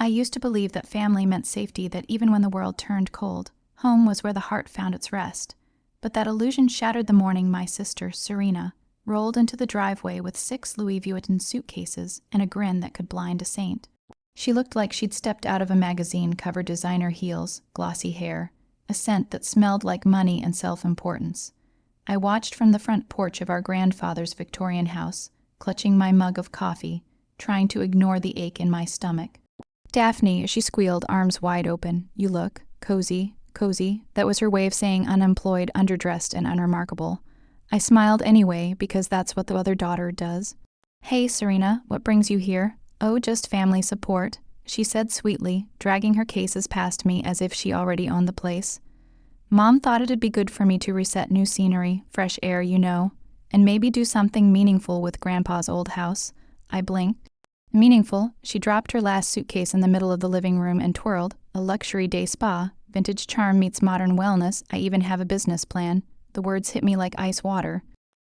I used to believe that family meant safety, that even when the world turned cold, home was where the heart found its rest. But that illusion shattered the morning my sister, Serena, rolled into the driveway with 6 Louis Vuitton suitcases and a grin that could blind a saint. She looked like she'd stepped out of a magazine, covered designer heels, glossy hair, a scent that smelled like money and self-importance. I watched from the front porch of our grandfather's Victorian house, clutching my mug of coffee, trying to ignore the ache in my stomach. "Daphne," she squealed, arms wide open. "You look cozy, cozy." That was her way of saying unemployed, underdressed, and unremarkable. I smiled anyway, because that's what the other daughter does. "Hey, Serena, what brings you here?" "Oh, just family support," she said sweetly, dragging her cases past me as if she already owned the place. "Mom thought it'd be good for me to reset, new scenery, fresh air, you know, and maybe do something meaningful with Grandpa's old house." I blinked. "Meaningful?" She dropped her last suitcase in the middle of the living room and twirled. "A luxury day spa. Vintage charm meets modern wellness. I even have a business plan." The words hit me like ice water.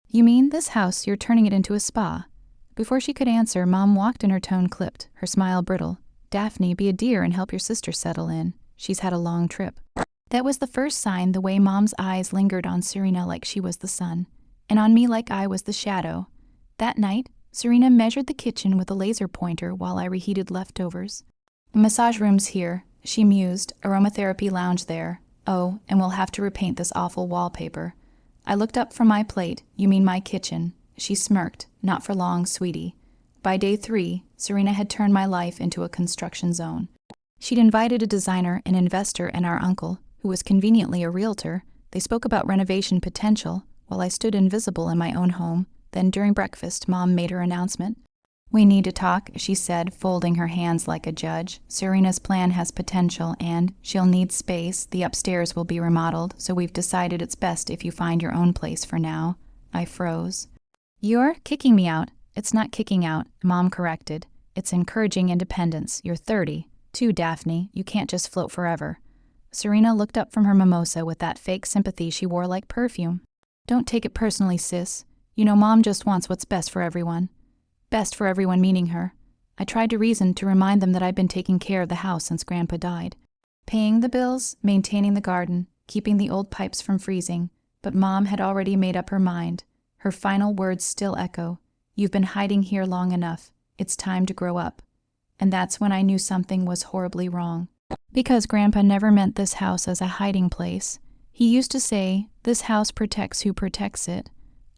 "You mean this house, you're turning it into a spa?" Before she could answer, Mom walked and her tone clipped, her smile brittle. "Daphne, be a dear and help your sister settle in. She's had a long trip." That was the first sign, the way Mom's eyes lingered on Serena like she was the sun, and on me like I was the shadow. That night, Serena measured the kitchen with a laser pointer while I reheated leftovers. "The massage room's here," she mused, "aromatherapy lounge there. Oh, and we'll have to repaint this awful wallpaper." I looked up from my plate. "You mean my kitchen?" She smirked. "Not for long, sweetie." By day 3, Serena had turned my life into a construction zone. She'd invited a designer, an investor, and our uncle, who was conveniently a realtor. They spoke about renovation potential, while I stood invisible in my own home. Then during breakfast, Mom made her announcement. "We need to talk," she said, folding her hands like a judge. "Serena's plan has potential, and she'll need space. The upstairs will be remodeled, so we've decided it's best if you find your own place for now." I froze. "You're kicking me out." "It's not kicking out," Mom corrected. "It's encouraging independence. You're 30. Too, Daphne. You can't just float forever." Serena looked up from her mimosa with that fake sympathy she wore like perfume. "Don't take it personally, sis. You know Mom just wants what's best for everyone." Best for everyone meaning her. I tried to reason, to remind them that I'd been taking care of the house since Grandpa died. Paying the bills, maintaining the garden, keeping the old pipes from freezing. But Mom had already made up her mind. Her final words still echo. "You've been hiding here long enough. It's time to grow up." And that's when I knew something was horribly wrong. Because Grandpa never meant this house as a hiding place. He used to say, "This house protects who protects it."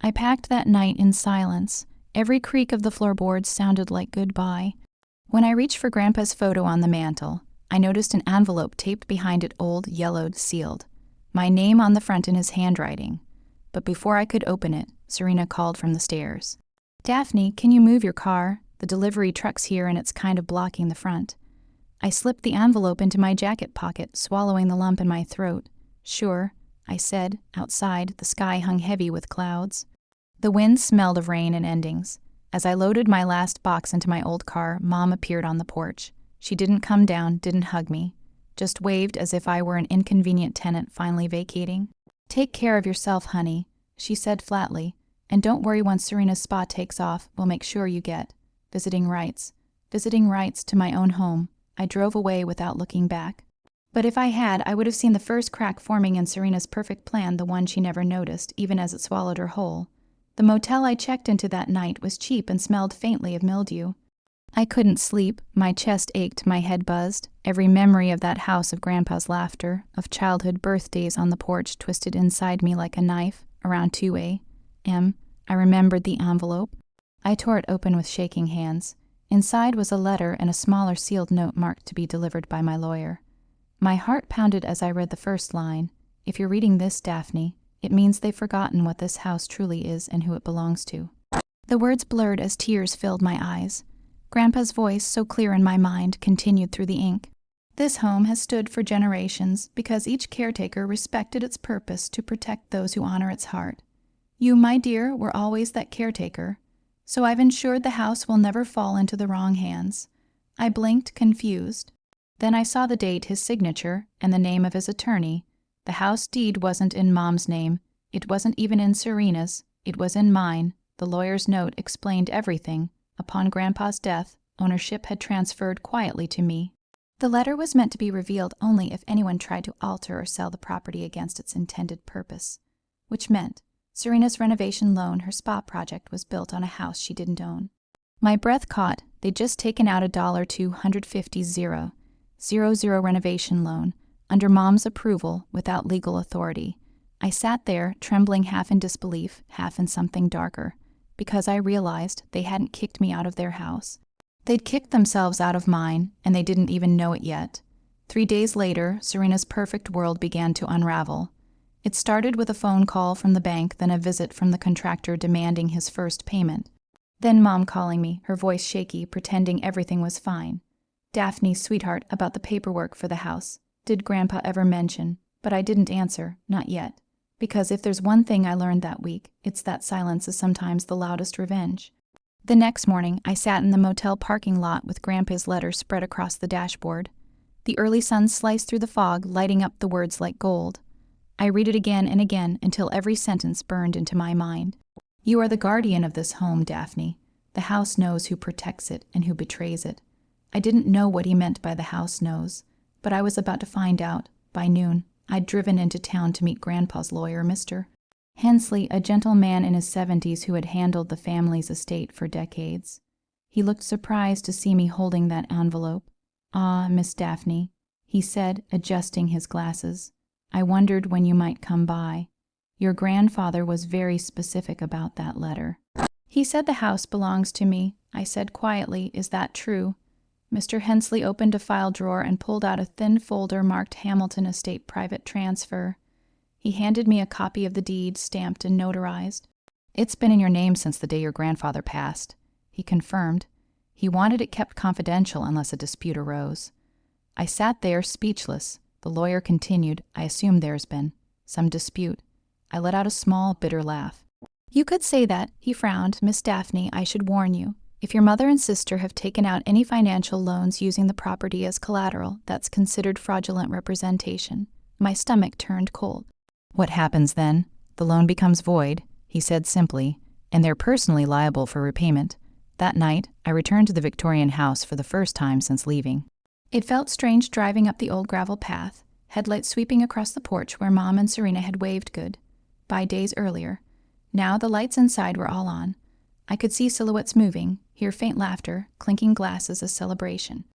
I packed that night in silence. Every creak of the floorboards sounded like goodbye. When I reached for Grandpa's photo on the mantel, I noticed an envelope taped behind it, old, yellowed, sealed. My name on the front in his handwriting. But before I could open it, Serena called from the stairs. "Daphne, can you move your car? The delivery truck's here and it's kind of blocking the front." I slipped the envelope into my jacket pocket, swallowing the lump in my throat. "Sure," I said. Outside, the sky hung heavy with clouds. The wind smelled of rain and endings. As I loaded my last box into my old car, Mom appeared on the porch. She didn't come down, didn't hug me. Just waved as if I were an inconvenient tenant finally vacating. "Take care of yourself, honey," she said flatly. "And don't worry, once Serena's spa takes off, we'll make sure you get visiting rights." Visiting rights to my own home. I drove away without looking back. But if I had, I would have seen the first crack forming in Serena's perfect plan, the one she never noticed, even as it swallowed her whole. The motel I checked into that night was cheap and smelled faintly of mildew. I couldn't sleep. My chest ached, my head buzzed. Every memory of that house, of Grandpa's laughter, of childhood birthdays on the porch twisted inside me like a knife, around 2 a.m. I remembered the envelope. I tore it open with shaking hands. Inside was a letter and a smaller sealed note marked to be delivered by my lawyer. My heart pounded as I read the first line. "If you're reading this, Daphne, it means they've forgotten what this house truly is and who it belongs to." The words blurred as tears filled my eyes. Grandpa's voice, so clear in my mind, continued through the ink. "This home has stood for generations because each caretaker respected its purpose to protect those who honor its heart. You, my dear, were always that caretaker. So I've ensured the house will never fall into the wrong hands." I blinked, confused. Then I saw the date, his signature, and the name of his attorney. The house deed wasn't in Mom's name. It wasn't even in Serena's. It was in mine. The lawyer's note explained everything. Upon Grandpa's death, ownership had transferred quietly to me. The letter was meant to be revealed only if anyone tried to alter or sell the property against its intended purpose, which meant Serena's renovation loan, her spa project, was built on a house she didn't own. My breath caught. They'd just taken out $250,000 renovation loan under Mom's approval without legal authority. I sat there, trembling half in disbelief, half in something darker, because I realized they hadn't kicked me out of their house. They'd kicked themselves out of mine, and they didn't even know it yet. 3 days later, Serena's perfect world began to unravel. It started with a phone call from the bank, then a visit from the contractor demanding his first payment. Then Mom calling me, her voice shaky, pretending everything was fine. Daphne, sweetheart, about the paperwork for the house. Did Grandpa ever mention? But I didn't answer, not yet. Because if there's one thing I learned that week, it's that silence is sometimes the loudest revenge. The next morning, I sat in the motel parking lot with Grandpa's letter spread across the dashboard. The early sun sliced through the fog, lighting up the words like gold. I read it again and again until every sentence burned into my mind. You are the guardian of this home, Daphne. The house knows who protects it and who betrays it. I didn't know what he meant by the house knows, but I was about to find out. By noon, I'd driven into town to meet Grandpa's lawyer, Mr. Hensley, a gentle man in his 70s who had handled the family's estate for decades. He looked surprised to see me holding that envelope. "Ah, Miss Daphne," he said, adjusting his glasses. "I wondered when you might come by. Your grandfather was very specific about that letter." "He said the house belongs to me," I said quietly. "Is that true?" Mr. Hensley opened a file drawer and pulled out a thin folder marked Hamilton Estate Private Transfer. He handed me a copy of the deed, stamped and notarized. "It's been in your name since the day your grandfather passed," he confirmed. He wanted it kept confidential unless a dispute arose. I sat there, speechless. The lawyer continued, "I assume there's been some dispute." I let out a small, bitter laugh. "You could say that," he frowned. "Miss Daphne, I should warn you. If your mother and sister have taken out any financial loans using the property as collateral, that's considered fraudulent representation." My stomach turned cold. "What happens then? The loan becomes void," he said simply, "and they're personally liable for repayment." That night, I returned to the Victorian house for the first time since leaving. It felt strange driving up the old gravel path, headlights sweeping across the porch where Mom and Serena had waved goodbye days earlier. Now the lights inside were all on. I could see silhouettes moving, hear faint laughter, clinking glasses as celebration.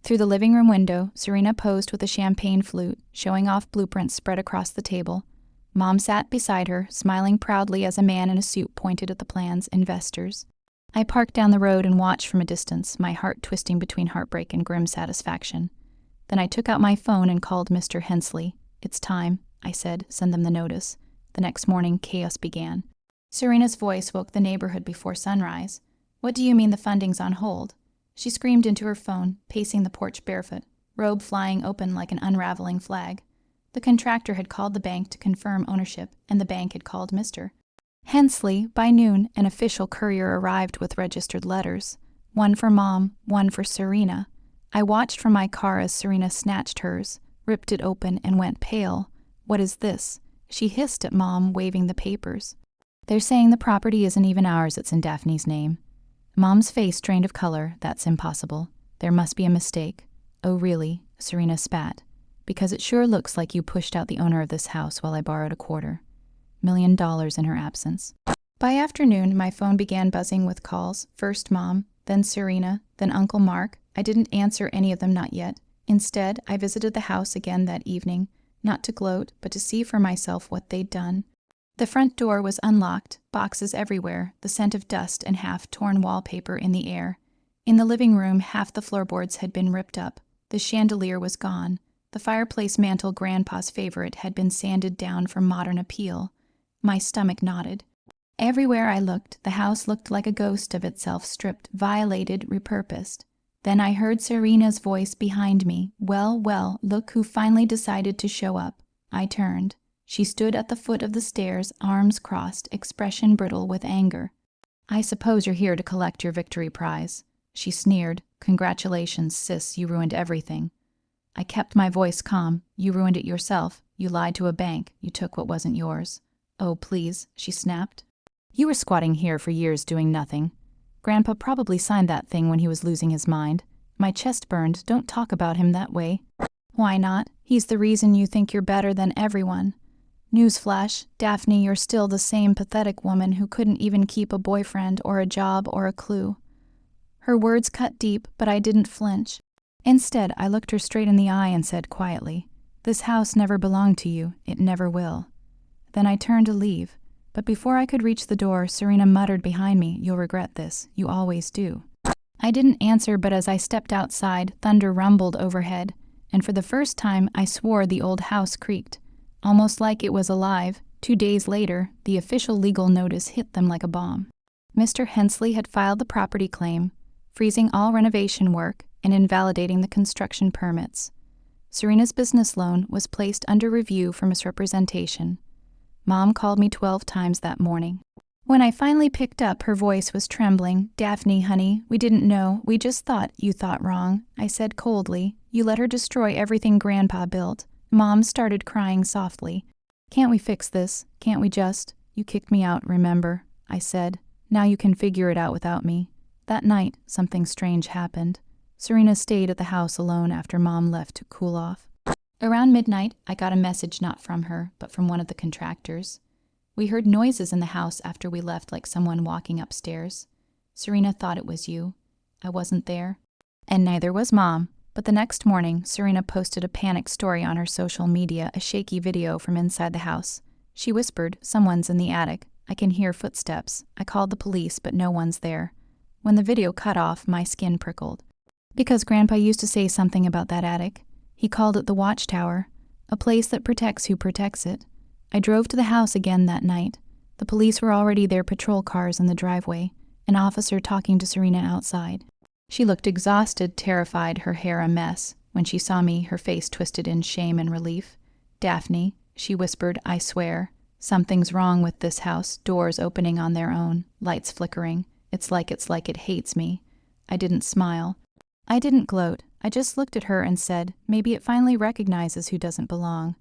Through the living room window, Serena posed with a champagne flute, showing off blueprints spread across the table. Mom sat beside her, smiling proudly as a man in a suit pointed at the plans, investors. I parked down the road and watched from a distance, my heart twisting between heartbreak and grim satisfaction. Then I took out my phone and called Mr. Hensley. "It's time," I said. "Send them the notice." The next morning, chaos began. Serena's voice woke the neighborhood before sunrise. "What do you mean the funding's on hold?" She screamed into her phone, pacing the porch barefoot, robe flying open like an unraveling flag. The contractor had called the bank to confirm ownership, and the bank had called Mr. Hensley. By noon, an official courier arrived with registered letters. One for Mom, one for Serena. I watched from my car as Serena snatched hers, ripped it open, and went pale. "What is this?" She hissed at Mom, waving the papers. "They're saying the property isn't even ours, it's in Daphne's name." Mom's face drained of color. "That's impossible. There must be a mistake." "Oh, really?" Serena spat. "Because it sure looks like you pushed out the owner of this house while I borrowed $250,000 in her absence." By afternoon, my phone began buzzing with calls. First Mom, then Serena, then Uncle Mark. I didn't answer any of them, not yet. Instead, I visited the house again that evening, not to gloat, but to see for myself what they'd done. The front door was unlocked, boxes everywhere, the scent of dust and half-torn wallpaper in the air. In the living room, half the floorboards had been ripped up. The chandelier was gone. The fireplace mantel, Grandpa's favorite, had been sanded down for modern appeal. My stomach knotted. Everywhere I looked, the house looked like a ghost of itself, stripped, violated, repurposed. Then I heard Serena's voice behind me. "Well, well, look who finally decided to show up." I turned. She stood at the foot of the stairs, arms crossed, expression brittle with anger. "I suppose you're here to collect your victory prize." She sneered. "Congratulations, sis, you ruined everything." I kept my voice calm. "You ruined it yourself. You lied to a bank. You took what wasn't yours." "Oh, please," she snapped. "You were squatting here for years doing nothing. Grandpa probably signed that thing when he was losing his mind. My chest burned. Don't talk about him that way. Why not? He's the reason you think you're better than everyone. Newsflash, Daphne, you're still the same pathetic woman who couldn't even keep a boyfriend or a job or a clue. Her words cut deep, but I didn't flinch. Instead, I looked her straight in the eye and said quietly, "This house never belonged to you. It never will." Then I turned to leave, but before I could reach the door, Serena muttered behind me, "You'll regret this. You always do." I didn't answer, but as I stepped outside, thunder rumbled overhead, and for the first time I swore the old house creaked. Almost like it was alive, 2 days later, the official legal notice hit them like a bomb. Mr. Hensley had filed the property claim, freezing all renovation work and invalidating the construction permits. Serena's business loan was placed under review for misrepresentation. Mom called me 12 times that morning. When I finally picked up, her voice was trembling. "Daphne, honey, we didn't know. We just thought you thought wrong," I said coldly. "You let her destroy everything Grandpa built." Mom started crying softly. "Can't we fix this? Can't we just? You kicked me out, remember?" I said. "Now you can figure it out without me." That night, something strange happened. Serena stayed at the house alone after Mom left to cool off. Around midnight, I got a message not from her, but from one of the contractors. "We heard noises in the house after we left, like someone walking upstairs. Serena thought it was you. I wasn't there." And neither was Mom. But the next morning, Serena posted a panic story on her social media, a shaky video from inside the house. She whispered, "Someone's in the attic. I can hear footsteps. I called the police, but no one's there." When the video cut off, my skin prickled. Because Grandpa used to say something about that attic. He called it the Watchtower, a place that protects who protects it. I drove to the house again that night. The police were already there, patrol cars in the driveway, an officer talking to Serena outside. She looked exhausted, terrified, her hair a mess. When she saw me, her face twisted in shame and relief. "Daphne," she whispered, "I swear. Something's wrong with this house, doors opening on their own, lights flickering. It's like it hates me." I didn't smile. I didn't gloat. I just looked at her and said, "Maybe it finally recognizes who doesn't belong."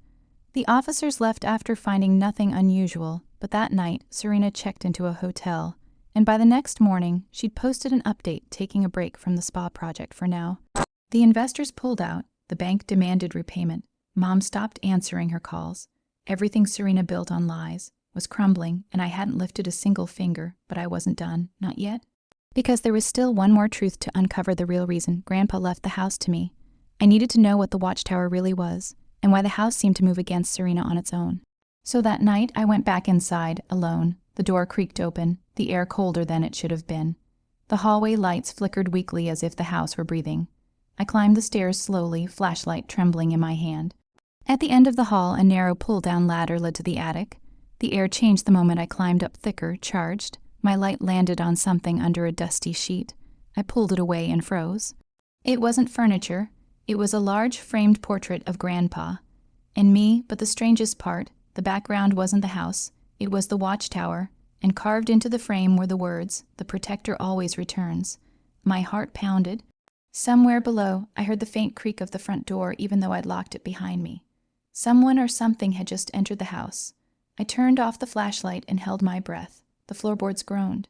The officers left after finding nothing unusual, but that night, Serena checked into a hotel. And by the next morning, she'd posted an update taking a break from the spa project for now. The investors pulled out, the bank demanded repayment, Mom stopped answering her calls. Everything Serena built on lies was crumbling, and I hadn't lifted a single finger, but I wasn't done, not yet. Because there was still one more truth to uncover, the real reason Grandpa left the house to me. I needed to know what the Watchtower really was, and why the house seemed to move against Serena on its own. So that night, I went back inside, alone. The door creaked open, the air colder than it should have been. The hallway lights flickered weakly as if the house were breathing. I climbed the stairs slowly, flashlight trembling in my hand. At the end of the hall, a narrow pull-down ladder led to the attic. The air changed the moment I climbed up, thicker, charged. My light landed on something under a dusty sheet. I pulled it away and froze. It wasn't furniture. It was a large framed portrait of Grandpa. And me, but the strangest part, the background wasn't the house. It was the Watchtower, and carved into the frame were the words, "The Protector always returns." My heart pounded. Somewhere below, I heard the faint creak of the front door, even though I'd locked it behind me. Someone or something had just entered the house. I turned off the flashlight and held my breath. The floorboards groaned.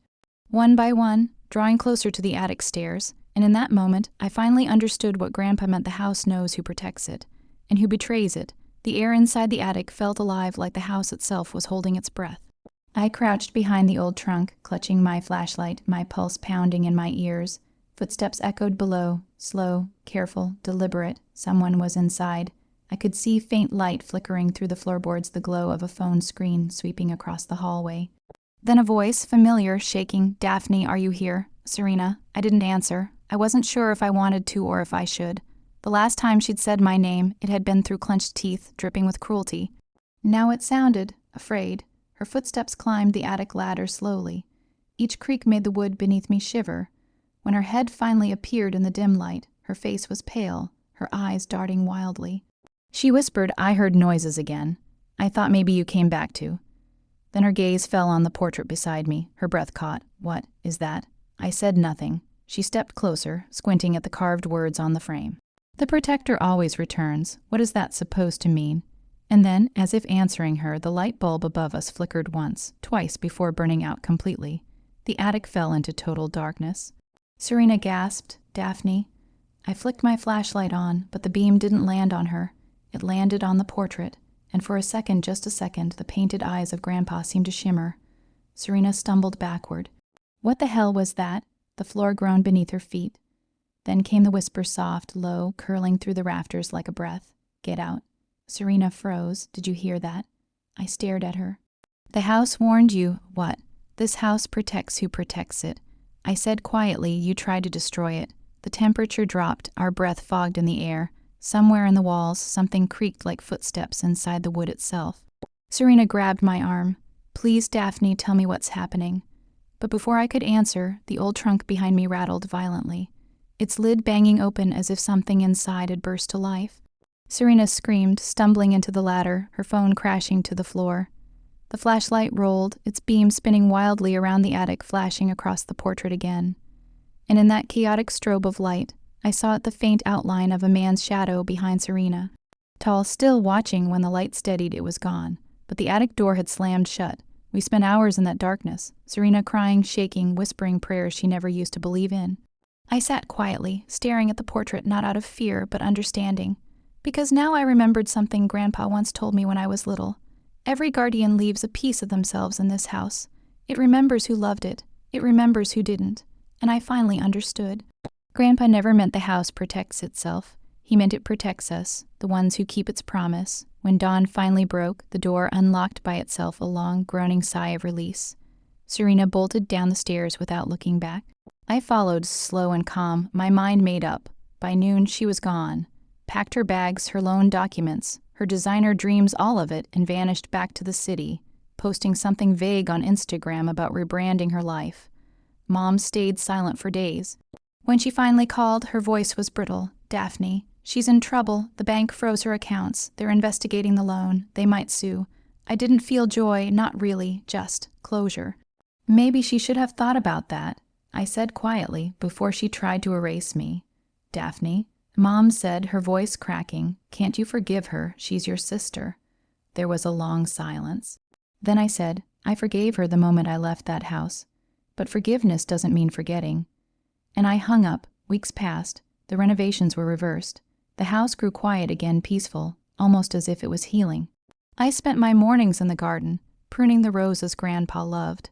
One by one, drawing closer to the attic stairs, and in that moment, I finally understood what Grandpa meant. The house knows who protects it, and who betrays it. The air inside the attic felt alive, like the house itself was holding its breath. I crouched behind the old trunk, clutching my flashlight, my pulse pounding in my ears. Footsteps echoed below, slow, careful, deliberate. Someone was inside. I could see faint light flickering through the floorboards, the glow of a phone screen sweeping across the hallway. Then a voice, familiar, shaking, "Daphne, are you here?" "Serena." I didn't answer. I wasn't sure if I wanted to or if I should. The last time she'd said my name, it had been through clenched teeth, dripping with cruelty. Now it sounded afraid. Her footsteps climbed the attic ladder slowly. Each creak made the wood beneath me shiver. When her head finally appeared in the dim light, her face was pale, her eyes darting wildly. She whispered, "I heard noises again. I thought maybe you came back to." Then her gaze fell on the portrait beside me. Her breath caught. "What is that?" I said nothing. She stepped closer, squinting at the carved words on the frame. "The Protector always returns. What is that supposed to mean?" And then, as if answering her, the light bulb above us flickered once, twice before burning out completely. The attic fell into total darkness. Serena gasped, "Daphne." I flicked my flashlight on, but the beam didn't land on her. It landed on the portrait, and for a second, just a second, the painted eyes of Grandpa seemed to shimmer. Serena stumbled backward. What the hell was that? The floor groaned beneath her feet. Then came the whisper, soft, low, curling through the rafters like a breath. Get out. Serena froze. Did you hear that? I stared at her. The house warned you. What? This house protects who protects it. I said quietly. You tried to destroy it. The temperature dropped, our breath fogged in the air. Somewhere in the walls, something creaked like footsteps inside the wood itself. Serena grabbed my arm. Please, Daphne, tell me what's happening. But before I could answer, the old trunk behind me rattled violently, its lid banging open as if something inside had burst to life. Serena screamed, stumbling into the ladder, her phone crashing to the floor. The flashlight rolled, its beam spinning wildly around the attic, flashing across the portrait again. And in that chaotic strobe of light, I saw the faint outline of a man's shadow behind Serena. Tall, still watching. When the light steadied, it was gone. But the attic door had slammed shut. We spent hours in that darkness, Serena crying, shaking, whispering prayers she never used to believe in. I sat quietly, staring at the portrait, not out of fear, but understanding. Because now I remembered something Grandpa once told me when I was little. Every guardian leaves a piece of themselves in this house. It remembers who loved it. It remembers who didn't. And I finally understood. Grandpa never meant the house protects itself. He meant it protects us, the ones who keep its promise. When dawn finally broke, the door unlocked by itself, a long, groaning sigh of release. Serena bolted down the stairs without looking back. I followed, slow and calm, my mind made up. By noon, she was gone. Packed her bags, her loan documents, her designer dreams, all of it, and vanished back to the city, posting something vague on Instagram about rebranding her life. Mom stayed silent for days. When she finally called, her voice was brittle. Daphne, she's in trouble. The bank froze her accounts. They're investigating the loan. They might sue. I didn't feel joy, not really, just closure. Maybe she should have thought about that, I said quietly, before she tried to erase me. Daphne, Mom said, her voice cracking, can't you forgive her? She's your sister. There was a long silence. Then I said, I forgave her the moment I left that house. But forgiveness doesn't mean forgetting. And I hung up. Weeks passed. The renovations were reversed. The house grew quiet again, peaceful, almost as if it was healing. I spent my mornings in the garden, pruning the roses Grandpa loved.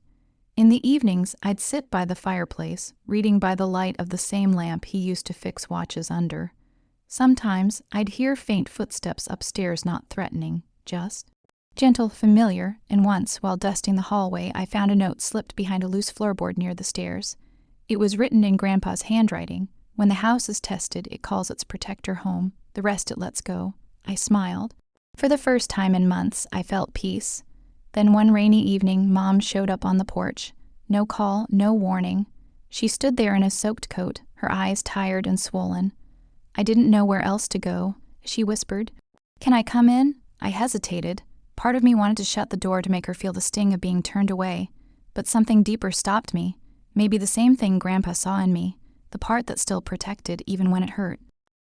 In the evenings, I'd sit by the fireplace, reading by the light of the same lamp he used to fix watches under. Sometimes I'd hear faint footsteps upstairs, not threatening, just gentle, familiar, and once, while dusting the hallway, I found a note slipped behind a loose floorboard near the stairs. It was written in Grandpa's handwriting. When the house is tested, it calls its protector home. The rest it lets go. I smiled. For the first time in months, I felt peace. Then one rainy evening, Mom showed up on the porch. No call, no warning. She stood there in a soaked coat, her eyes tired and swollen. I didn't know where else to go. She whispered, "Can I come in?" I hesitated. Part of me wanted to shut the door to make her feel the sting of being turned away. But something deeper stopped me. Maybe the same thing Grandpa saw in me, the part that still protected even when it hurt.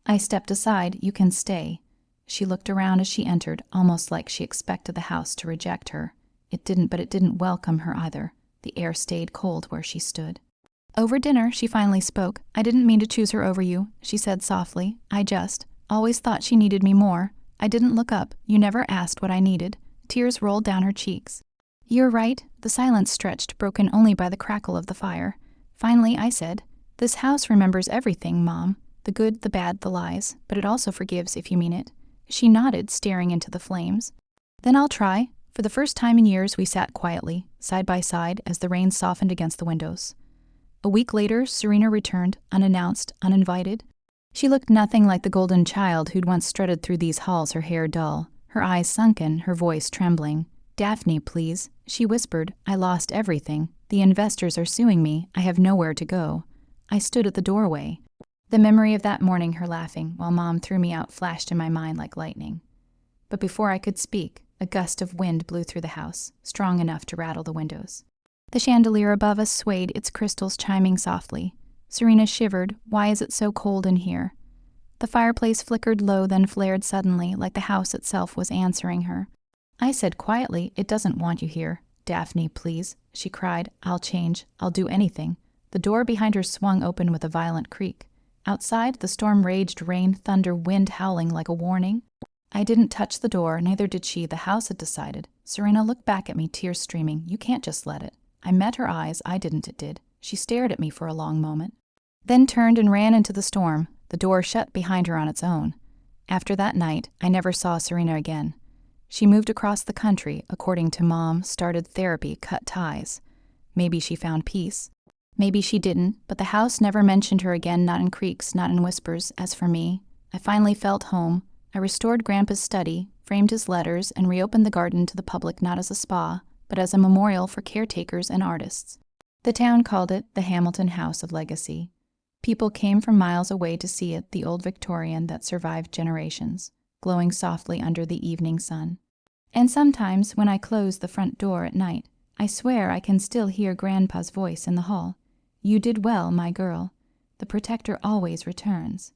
I stepped aside. You can stay. She looked around as she entered, almost like she expected the house to reject her. It didn't, but it didn't welcome her either. The air stayed cold where she stood. Over dinner, she finally spoke. I didn't mean to choose her over you, she said softly. I just always thought she needed me more. I didn't look up. You never asked what I needed. Tears rolled down her cheeks. You're right. The silence stretched, broken only by the crackle of the fire. Finally, I said, this house remembers everything, Mom. The good, the bad, the lies. But it also forgives if you mean it. She nodded, staring into the flames. Then I'll try. For the first time in years, we sat quietly, side by side, as the rain softened against the windows. A week later, Serena returned, unannounced, uninvited. She looked nothing like the golden child who'd once strutted through these halls, her hair dull, her eyes sunken, her voice trembling. Daphne, please, she whispered. I lost everything. The investors are suing me. I have nowhere to go. I stood at the doorway. The memory of that morning, her laughing, while Mom threw me out, flashed in my mind like lightning. But before I could speak, a gust of wind blew through the house, strong enough to rattle the windows. The chandelier above us swayed, its crystals chiming softly. Serena shivered. Why is it so cold in here? The fireplace flickered low, then flared suddenly, like the house itself was answering her. I said quietly, it doesn't want you here. Daphne, please, she cried. I'll change. I'll do anything. The door behind her swung open with a violent creak. Outside, the storm raged, rain, thunder, wind howling like a warning. I didn't touch the door, neither did she. The house had decided. Serena looked back at me, tears streaming. You can't just let it. I met her eyes. I didn't, it did. She stared at me for a long moment, then turned and ran into the storm. The door shut behind her on its own. After that night, I never saw Serena again. She moved across the country, according to Mom, started therapy, cut ties. Maybe she found peace. Maybe she didn't, but the house never mentioned her again, not in creaks, not in whispers. As for me, I finally felt home. I restored Grandpa's study, framed his letters, and reopened the garden to the public not as a spa, but as a memorial for caretakers and artists. The town called it the Hamilton House of Legacy. People came from miles away to see it, the old Victorian that survived generations, glowing softly under the evening sun. And sometimes, when I close the front door at night, I swear I can still hear Grandpa's voice in the hall. You did well, my girl. The protector always returns.